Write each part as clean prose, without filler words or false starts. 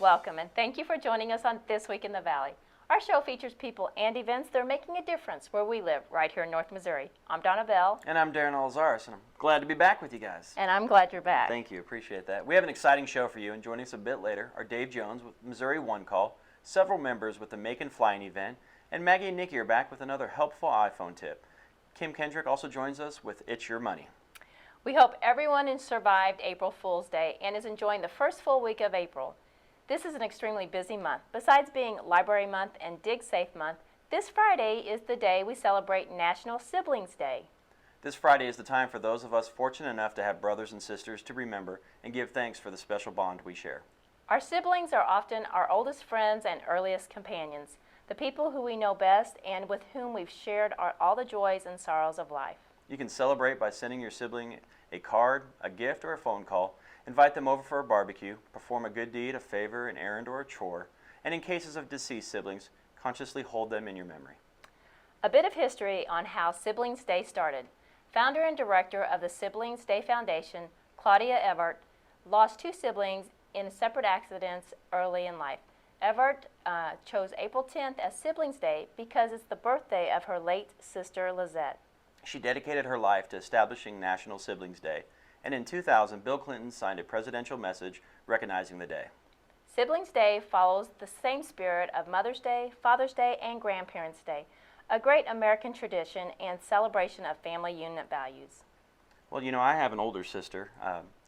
welcome, and thank you for joining us on This Week in the Valley. Our show features people and events that are making a difference where we live, right here in North Missouri. I'm Donna Bell. And I'm Darren Alzaris, and I'm glad to be back with you guys. And I'm glad you're back. Thank you, appreciate that. We have an exciting show for you, and joining us a bit later are Dave Jones with Missouri One Call, several members with the Macon Fly In Event, and Maggie and Nickie are back with another helpful iPhone tip. Kim Kiendrick also joins us with It's Your Money. We hope everyone has survived April Fool's Day and is enjoying the first full week of April. This is an extremely busy month. Besides being Library Month and Dig Safe Month, this Friday is the day we celebrate National Siblings Day. This Friday is the time for those of us fortunate enough to have brothers and sisters to remember and give thanks for the special bond we share. Our siblings are often our oldest friends and earliest companions, the people who we know best and with whom we've shared all the joys and sorrows of life. You can celebrate by sending your sibling a card, a gift, or a phone call. Invite them over for a barbecue, perform a good deed, a favor, an errand, or a chore, and in cases of deceased siblings, consciously hold them in your memory. A bit of history on how Siblings Day started. Founder and director of the Siblings Day Foundation, Claudia Evert, lost two siblings in separate accidents early in life. Evert chose April 10th as Siblings Day because it's the birthday of her late sister, Lizette. She dedicated her life to establishing National Siblings Day, and in 2000, Bill Clinton signed a presidential message recognizing the day. Siblings Day follows the same spirit of Mother's Day, Father's Day, and Grandparents' Day, a great American tradition and celebration of family unit values. Well, you know, I have an older sister.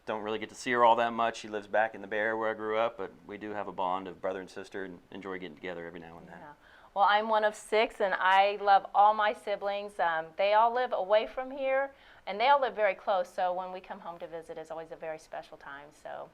Don't really get to see her all that much. She lives back in the Bay Area where I grew up, but we do have a bond of brother and sister and enjoy getting together every now and then. Yeah. Well, I'm one of 6, and I love all my siblings. They all live away from here, and they all live very close, so when we come home to visit, it's always a very special time. So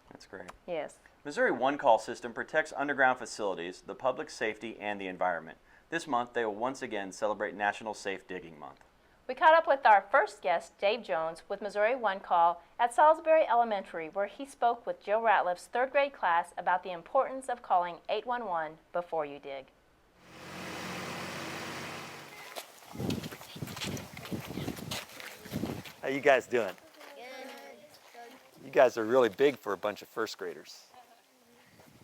that's great. Yes. Missouri One Call system protects underground facilities, the public safety, and the environment. This month, they will once again celebrate National Safe Digging Month. We caught up with our first guest, Dave Jones, with Missouri One Call at Salisbury Elementary, where he spoke with Jill Ratliff's 3rd grade class about the importance of calling 811 before you dig. How you guys doing? Good. You guys are really big for a bunch of 1st graders.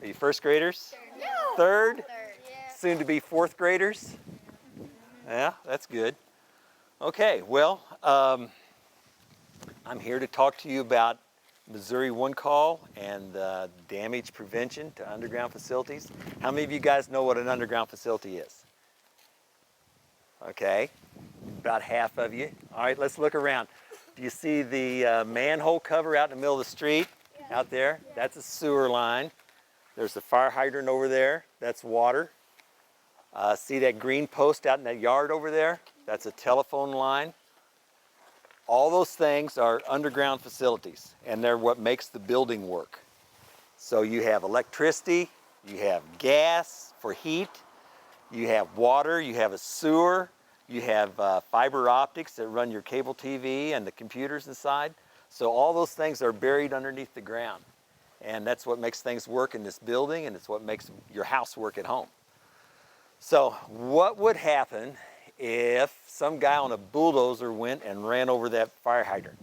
Are you 1st graders? No. 3rd? 3rd. Yeah. Soon to be 4th graders? Yeah, that's good. Okay, well, I'm here to talk to you about Missouri One Call and damage prevention to underground facilities. How many of you guys know what an underground facility is? Okay, about half of you. All right, let's look around. Do you see the manhole cover out in the middle of the street out there? That's a sewer line. There's a fire hydrant over there. That's water. See that green post out in that yard over there? That's a telephone line. All those things are underground facilities, and they're what makes the building work. So you have electricity, you have gas for heat, you have water, you have a sewer, you have fiber optics that run your cable TV and the computers inside. So all those things are buried underneath the ground. And that's what makes things work in this building, and it's what makes your house work at home. So what would happen if some guy on a bulldozer went and ran over that fire hydrant?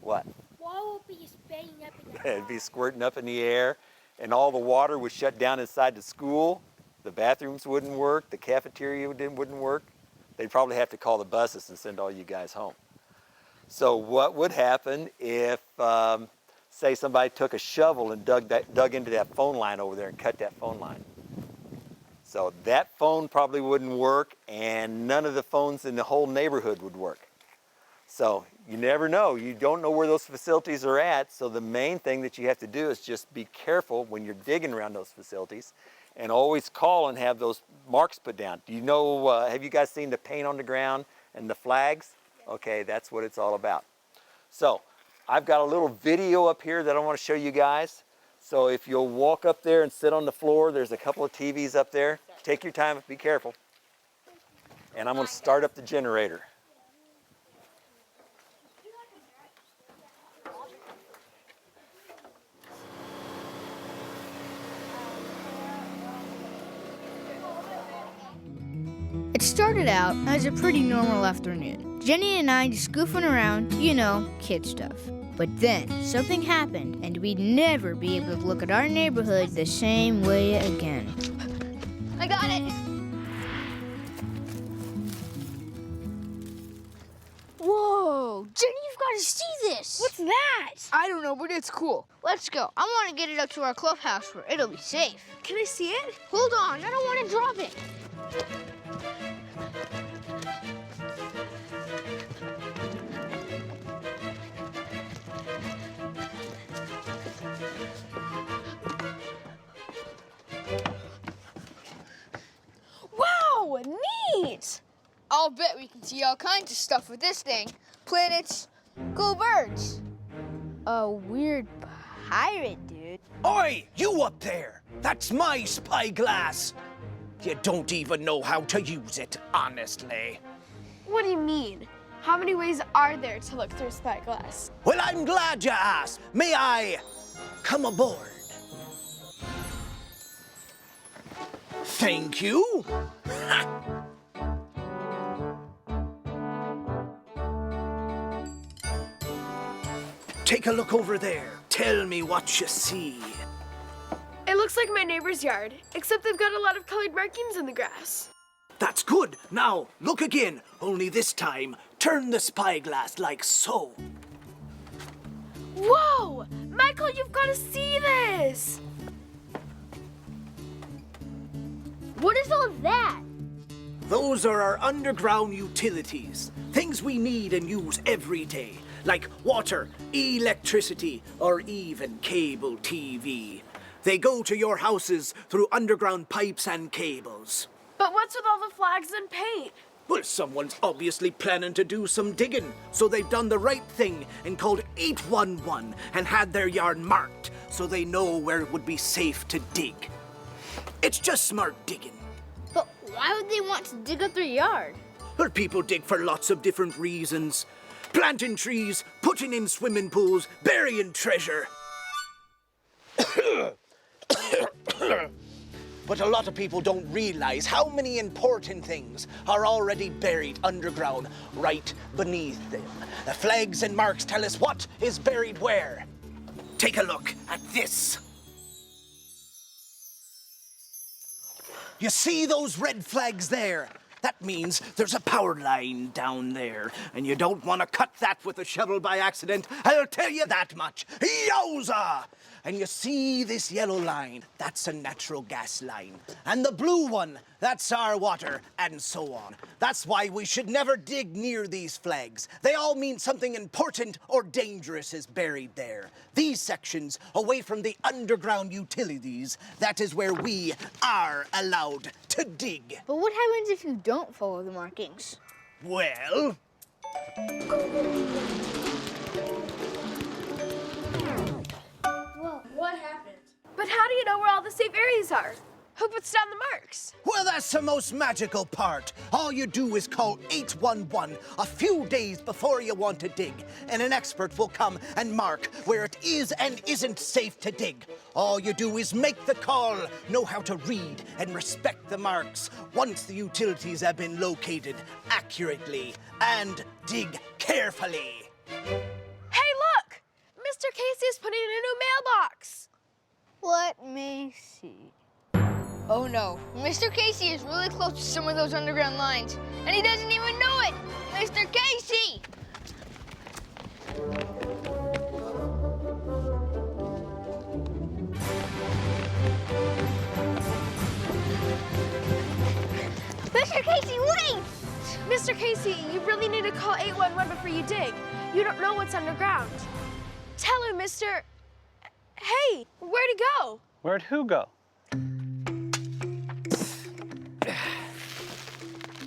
What? Water will be spraying up in the It'd be squirting up in the air, and all the water would shut down inside the school. The bathrooms wouldn't work, the cafeteria wouldn't work. They'd probably have to call the buses and send all you guys home. So what would happen if, say somebody took a shovel and dug into that phone line over there and cut that phone line? So that phone probably wouldn't work, and none of the phones in the whole neighborhood would work. So you never know. You don't know where those facilities are at, so the main thing that you have to do is just be careful when you're digging around those facilities, and always call and have those marks put down. Do you know, have you guys seen the paint on the ground and the flags? Okay, that's what it's all about. So I've got a little video up here that I want to show you guys. So if you'll walk up there and sit on the floor, there's a couple of TVs up there. Take your time, be careful. And I'm going to start up the generator. It started out as a pretty normal afternoon. Jenny and I just goofing around, you know, kid stuff. But then something happened, and we'd never be able to look at our neighborhood the same way again. I got it. Whoa, Jenny, you've got to see this. What's that? I don't know, but it's cool. Let's go. I want to get it up to our clubhouse where it'll be safe. Can I see it? Hold on, I don't want to drop it. Wow, neat! I'll bet we can see all kinds of stuff with this thing. Planets, cool birds. A weird pirate, dude. Oi, you up there! That's my spyglass! You don't even know how to use it, honestly. What do you mean? How many ways are there to look through a spyglass? Well, I'm glad you asked. May I come aboard? Thank you. Take a look over there. Tell me what you see. It looks like my neighbor's yard, except they've got a lot of colored markings in the grass. That's good. Now, look again. Only this time, turn the spyglass like so. Whoa! Michael, you've got to see this! What is all that? Those are our underground utilities. Things we need and use every day, like water, electricity, or even cable TV. They go to your houses through underground pipes and cables. But what's with all the flags and paint? Well, someone's obviously planning to do some digging, so they've done the right thing and called 811 and had their yard marked so they know where it would be safe to dig. It's just smart digging. But why would they want to dig up their yard? Well, people dig for lots of different reasons. Planting trees, putting in swimming pools, burying treasure. But a lot of people don't realize how many important things are already buried underground, right beneath them. The flags and marks tell us what is buried where. Take a look at this. You see those red flags there? That means there's a power line down there, and you don't want to cut that with a shovel by accident. I'll tell you that much. Yowza! And you see this yellow line? That's a natural gas line. And the blue one, that's our water, and so on. That's why we should never dig near these flags. They all mean something important or dangerous is buried there. These sections, away from the underground utilities, that is where we are allowed to dig. But what happens if you don't follow the markings? Well, What happened? But how do you know where all the safe areas are? Who puts down the marks? well, that's the most magical part. All you do is call 811 a few days before you want to dig, and an expert will come and mark where it is and isn't safe to dig. All you do is make the call, know how to read and respect the marks once the utilities have been located accurately, and dig carefully. Hey, look! Mr. Casey is putting in a new mailbox. Let me see. Oh no, Mr. Casey is really close to some of those underground lines, and he doesn't even know it! Mr. Casey! Mr. Casey, wait! Mr. Casey, you really need to call 811 before you dig. You don't know what's underground. Tell him, Mr. Hey, where'd he go? Where'd who go?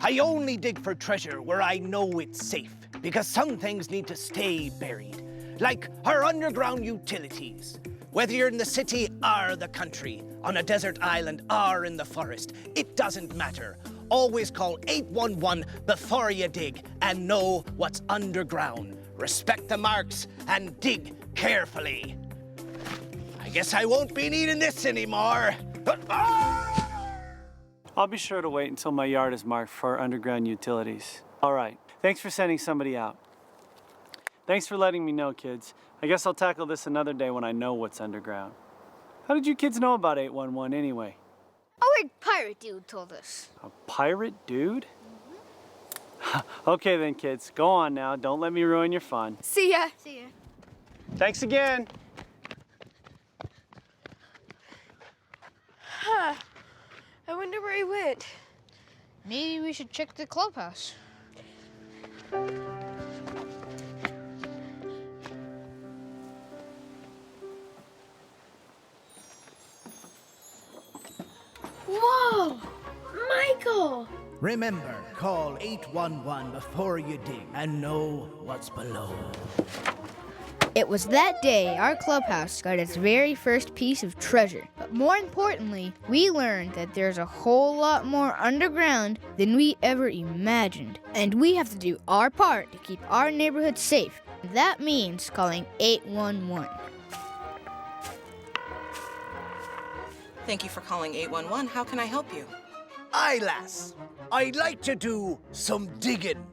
I only dig for treasure where I know it's safe, because some things need to stay buried, like our underground utilities. Whether you're in the city or the country, on a desert island or in the forest, it doesn't matter. Always call 811 before you dig and know what's underground. Respect the marks and dig carefully. I guess I won't be needing this anymore. I'll be sure to wait until my yard is marked for underground utilities. All right. Thanks for sending somebody out. Thanks for letting me know, kids. I guess I'll tackle this another day when I know what's underground. How did you kids know about 811 anyway? A weird pirate dude told us. A pirate dude? Okay then, kids. Go on now. Don't let me ruin your fun. See ya. See ya. Thanks again. Huh. I wonder where he went. Maybe we should check the clubhouse. Whoa! Michael! Remember, call 811 before you dig and know what's below. It was that day our clubhouse got its very first piece of treasure. But more importantly, we learned that there's a whole lot more underground than we ever imagined. And we have to do our part to keep our neighborhood safe. That means calling 811. Thank you for calling 811. How can I help you? Aye, lass. I'd like to do some digging.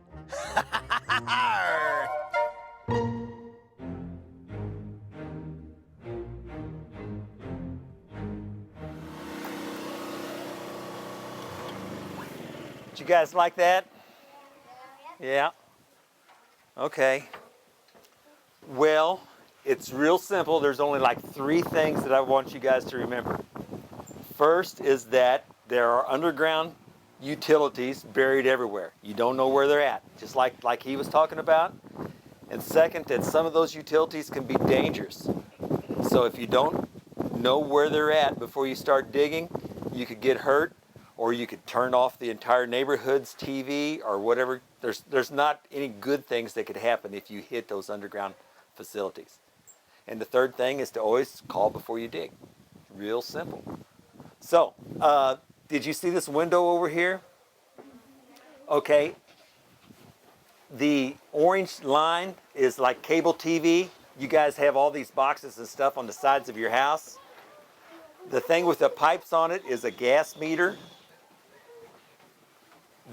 Did you guys like that? Yeah? Okay. Well, it's real simple. There's only like 3 things that I want you guys to remember. First is that there are underground utilities buried everywhere. You don't know where they're at, just like he was talking about. And second, that some of those utilities can be dangerous. So if you don't know where they're at before you start digging, you could get hurt, or you could turn off the entire neighborhood's TV or whatever. There's not any good things that could happen if you hit those underground facilities. And the third thing is to always call before you dig. Real simple. So, did you see this window over here? Okay. The orange line is like cable TV. You guys have all these boxes and stuff on the sides of your house. The thing with the pipes on it is a gas meter.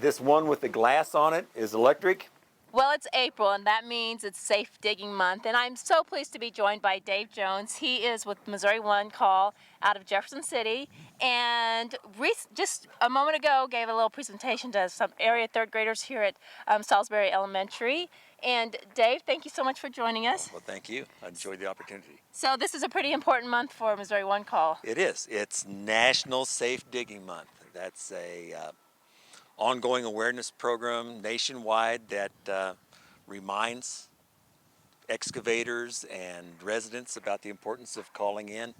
This one with the glass on it is electric. Well, it's April, and that means it's Safe Digging Month, and I'm so pleased to be joined by Dave Jones. He is with Missouri One Call out of Jefferson City, and just a moment ago gave a little presentation to some area 3rd graders here at Salisbury Elementary. And Dave, thank you so much for joining us. Well, thank you. I enjoyed the opportunity. So this is a pretty important month for Missouri One Call. It is. It's National Safe Digging Month. That's a ongoing awareness program nationwide that reminds excavators and residents about the importance of calling in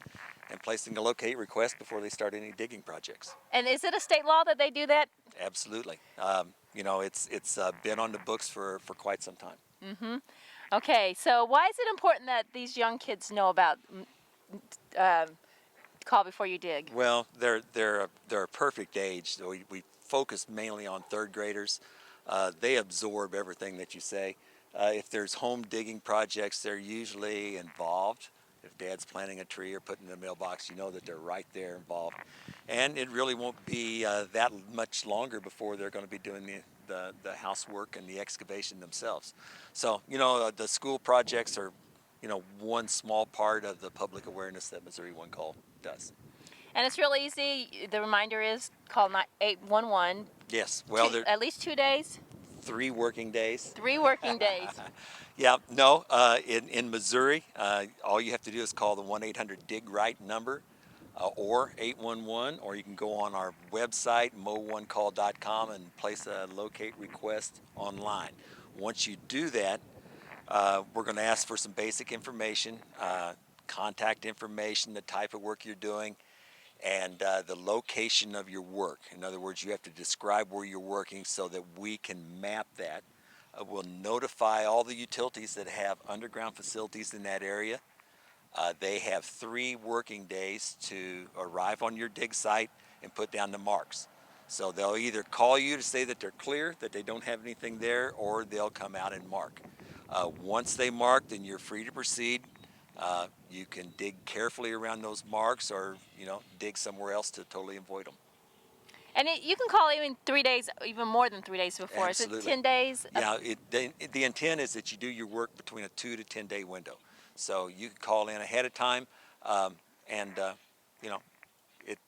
and placing a locate request before they start any digging projects. And is it a state law that they do that? Absolutely. You know, it's been on the books for quite some time. Mm-hmm. Okay, so why is it important that these young kids know about call before you dig? Well, they're a perfect age. So we focus mainly on 3rd graders. They absorb everything that you say. If there's home digging projects, they're usually involved. If Dad's planting a tree or putting in a mailbox, you know that they're right there involved. And it really won't be that much longer before they're going to be doing the housework and the excavation themselves. So, you know, the school projects are, you know, one small part of the public awareness that Missouri One Call does. And it's real easy. The reminder is call 811. Yes, well, there at least 2 days. 3 working days. 3 working days. Yeah, no, in Missouri, all you have to do is call the 1-800-DIG-RIGHT number or 811, or you can go on our website, mo1call.com, and place a locate request online. Once you do that, we're going to ask for some basic information, contact information, the type of work you're doing, and the location of your work. In other words, you have to describe where you're working so that we can map that. We'll notify all the utilities that have underground facilities in that area. They have 3 working days to arrive on your dig site and put down the marks. So they'll either call you to say that they're clear, that they don't have anything there, or they'll come out and mark. Once they mark, then you're free to proceed. You can dig carefully around those marks, or dig somewhere else to totally avoid them. And you can call even 3 days, even more than 3 days before. Absolutely. Is it 10 days? Yeah, the intent is that you do your work between a 2 to 10 day window. So you can call in ahead of time, you know,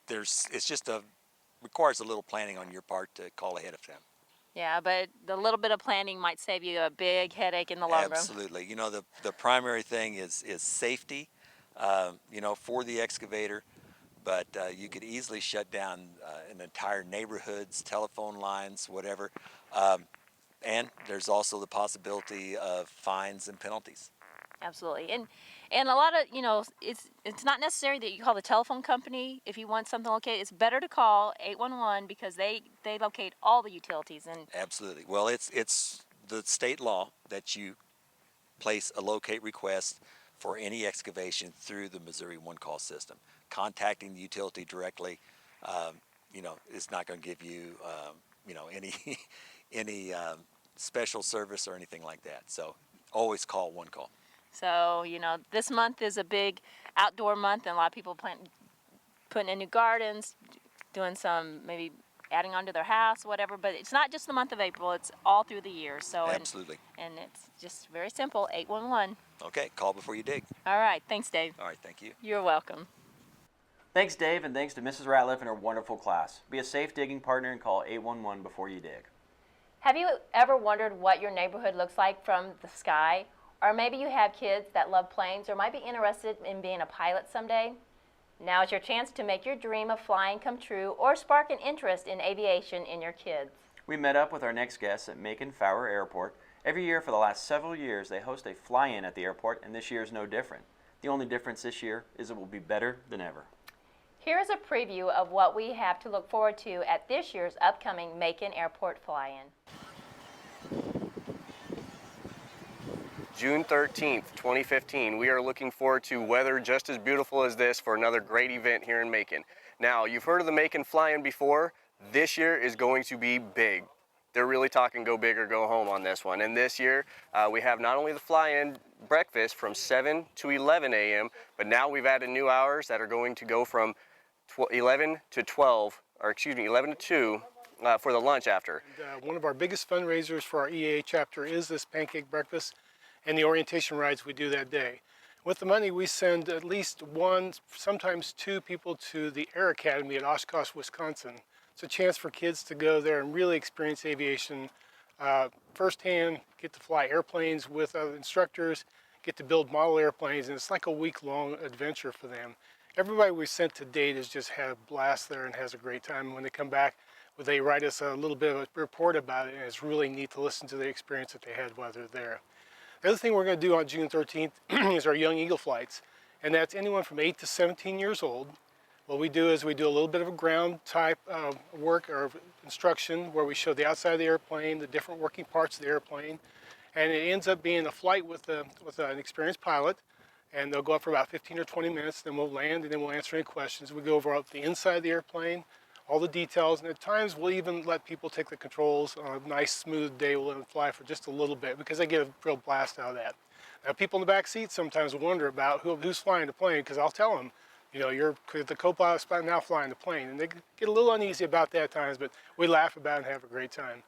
it's just requires a little planning on your part to call ahead of time. Yeah, but the little bit of planning might save you a big headache in the long run. Absolutely. You know, the primary thing is safety, you know, for the excavator, but you could easily shut down an entire neighborhood's telephone lines, whatever. And there's also the possibility of fines and penalties. Absolutely. And a lot of, you know, it's not necessary that you call the telephone company if you want something located. It's better to call 811 because they locate all the utilities. And Absolutely. Well, it's the state law that you place a locate request for any excavation through the Missouri one-call system. Contacting the utility directly, you know, is not going to give you, you know, any special service or anything like that. So always call one call. so, you know, this month is a big outdoor month, and a lot of people putting in new gardens, doing some maybe adding on to their house, whatever. But it's not just the month of April; it's all through the year. So Absolutely. and it's just very simple. 811. Okay, call before you dig. All right. Thanks, Dave. All right, thank you. You're welcome. Thanks, Dave, and thanks to Mrs. Ratliff and her wonderful class. Be a safe digging partner and call 811 before you dig. Have you ever wondered what your neighborhood looks like from the sky? Or maybe you have kids that love planes or might be interested in being a pilot someday? Now is your chance to make your dream of flying come true or spark an interest in aviation in your kids. We met up with our next guests at Macon Fly Airport. Every year for the last several years, they host a fly-in at the airport, and this year is no different. The only difference this year is it will be better than ever. Here is a preview of what we have to look forward to at this year's upcoming Macon Airport Fly-In. June 13th, 2015, we are looking forward to weather just as beautiful as this for another great event here in Macon. Now, you've heard of the Macon Fly-In before. This year is going to be big. They're really talking go big or go home on this one. And this year, we have not only the fly-in breakfast from 7 to 11 a.m., but now we've added new hours that are going to go from 11 to 12, or excuse me, 11 to 2 for the lunch after. One of our biggest fundraisers for our EAA chapter is this pancake breakfast and the orientation rides we do that day. With the money, we send at least one, sometimes two people to the Air Academy at Oshkosh, Wisconsin. It's a chance for kids to go there and really experience aviation firsthand, get to fly airplanes with other instructors, get to build model airplanes, and it's like a week-long adventure for them. Everybody we've sent to date has just had a blast there and has a great time. When they come back, they write us a little bit of a report about it, and it's really neat to listen to the experience that they had while they're there. The other thing we're going to do on June 13th is our Young Eagle flights, and that's anyone from 8 to 17 years old. What we do is we do a little bit of a ground type work or instruction where we show the outside of the airplane, the different working parts of the airplane, and it ends up being a flight with an experienced pilot, and they'll go up for about 15 or 20 minutes, then we'll land and then we'll answer any questions. We go over the inside of the airplane, all the details, and at times we'll even let people take the controls on a nice smooth day. We'll let them fly for just a little bit because they get a real blast out of that. Now people in the back seat sometimes wonder about who's flying the plane, because I'll tell them, you know, you're the co-pilot's now flying the plane, and they get a little uneasy about that at times, but we laugh about it and have a great time.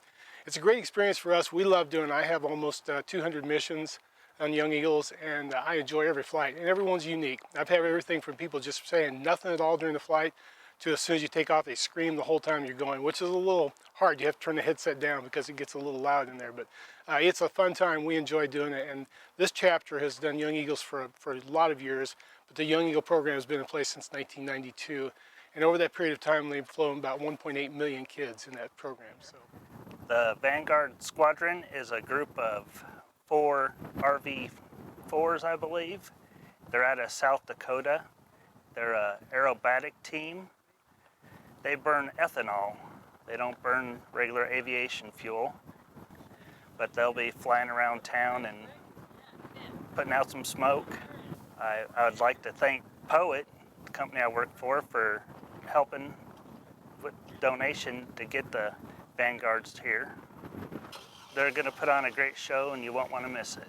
It's a great experience for us. We love doing it. I have almost 200 missions on Young Eagles, and I enjoy every flight, and everyone's unique. I've had everything from people just saying nothing at all during the flight to as soon as you take off, they scream the whole time you're going, which is a little hard. You have to turn the headset down because it gets a little loud in there, but it's a fun time. We enjoy doing it, and this chapter has done Young Eagles for a lot of years, but the Young Eagle program has been in place since 1992, and over that period of time, they've flown about 1.8 million kids in that program. So, the Vanguard Squadron is a group of 4 RV-4s, I believe. They're out of South Dakota. They're an aerobatic team. They burn ethanol. They don't burn regular aviation fuel, but they'll be flying around town and putting out some smoke. I would like to thank Poet, the company I work for helping with donation to get the Vanguards here. They're going to put on a great show and you won't want to miss it.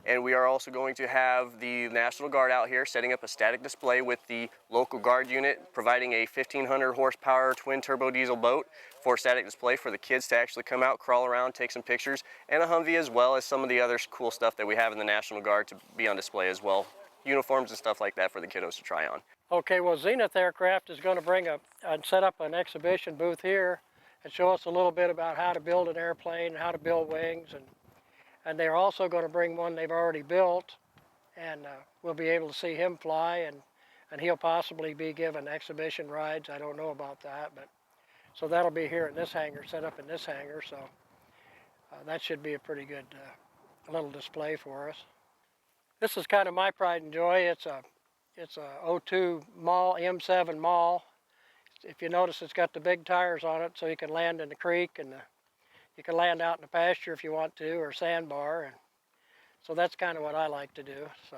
And we are also going to have the National Guard out here setting up a static display with the local Guard unit, providing a 1,500 horsepower twin turbo diesel boat for static display for the kids to actually come out, crawl around, take some pictures, and a Humvee, as well as some of the other cool stuff that we have in the National Guard to be on display as well. Uniforms and stuff like that for the kiddos to try on. Okay, well, Zenith Aircraft is going to bring and set up an exhibition booth here and show us a little bit about how to build an airplane and how to build wings, and they're also going to bring one they've already built, and we'll be able to see him fly, and he'll possibly be given exhibition rides. I don't know about that, but so that'll be here in this hangar, set up in this hangar, so that should be a pretty good little display for us. This is kind of my pride and joy. It's a 02 Maul, M7 Maul. If you notice, it's got the big tires on it, so you can land in the creek, and you can land out in the pasture if you want to, or sandbar, and so that's kind of what I like to do. So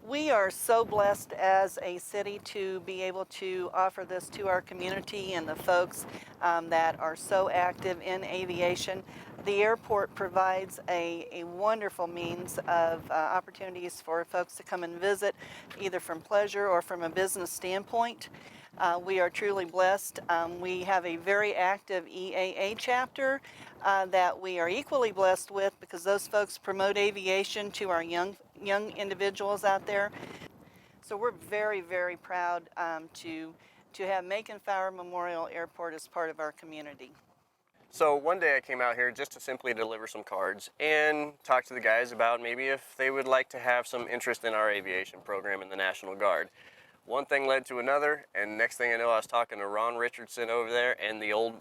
we are so blessed as a city to be able to offer this to our community and the folks that are so active in aviation. The airport provides a wonderful means of opportunities for folks to come and visit, either from pleasure or from a business standpoint. We are truly blessed. We have a very active EAA chapter that we are equally blessed with, because those folks promote aviation to our young individuals out there. So we're very, very proud to have Macon Fly Memorial Airport as part of our community. So one day I came out here just to simply deliver some cards and talk to the guys about maybe if they would like to have some interest in our aviation program in the National Guard. One thing led to another, and next thing I know, I was talking to Ron Richardson over there and the old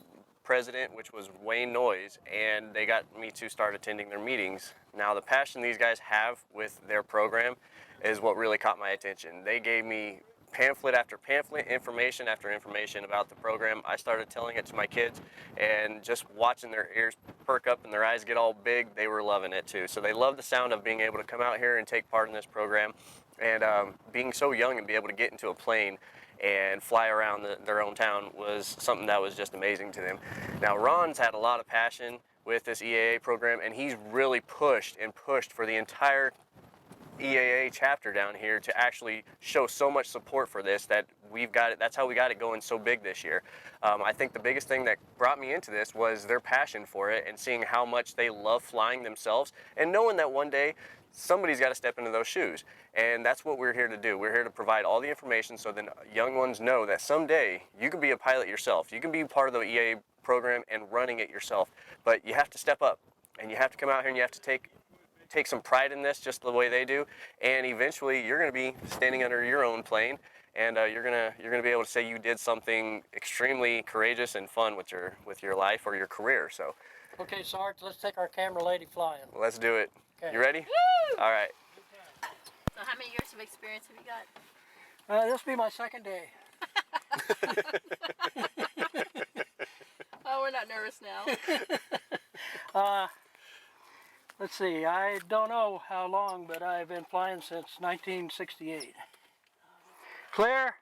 president, which was Wayne Noyes, and they got me to start attending their meetings. Now, the passion these guys have with their program is what really caught my attention. They gave me pamphlet after pamphlet, information after information about the program. I started telling it to my kids, and just watching their ears perk up and their eyes get all big, they were loving it too. So they love the sound of being able to come out here and take part in this program, and being so young and be able to get into a plane and fly around their own town was something that was just amazing to them. Now, Ron's had a lot of passion with this EAA program, and he's really pushed for the entire EAA chapter down here to actually show so much support for this that we've got it. That's how we got it going so big this year. I think the biggest thing that brought me into this was their passion for it, and seeing how much they love flying themselves, and knowing that one day somebody's got to step into those shoes. And that's what we're here to do. We're here to provide all the information so that young ones know that someday you can be a pilot yourself. You can be part of the EAA program and running it yourself, but you have to step up, and you have to come out here, and you have to take some pride in this, just the way they do, and eventually you're going to be standing under your own plane, and you're going to be able to say you did something extremely courageous and fun with your life or your career. So, okay, Sarge, let's take our camera lady flying. Let's do it. Okay. You ready? Woo! All right. So how many years of experience have you got? This will be my second day. Oh, we're not nervous now. Let's see, I don't know how long, but I've been flying since 1968. Clear?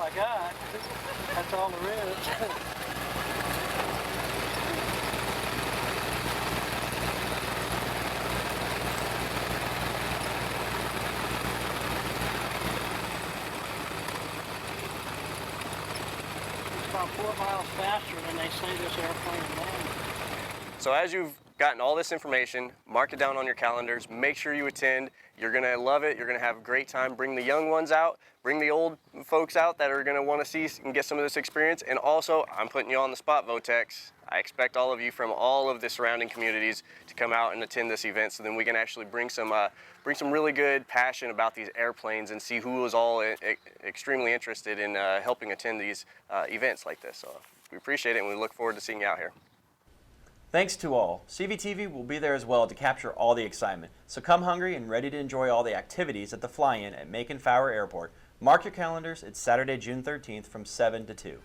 I got. That's all there is. About 4 miles faster than they say this airplane landed. So as you've gotten all this information, mark it down on your calendars, make sure you attend. You're gonna love it, you're gonna have a great time. Bring the young ones out, bring the old folks out that are gonna wanna see and get some of this experience. And also, I'm putting you on the spot, Votex. I expect all of you from all of the surrounding communities to come out and attend this event so then we can actually bring some really good passion about these airplanes and see who is all extremely interested in helping attend these events like this. So we appreciate it and we look forward to seeing you out here. Thanks to all. CVTV will be there as well to capture all the excitement. So come hungry and ready to enjoy all the activities at the Fly-In at Macon Fly Airport. Mark your calendars, it's Saturday, June 13th from 7 to 2.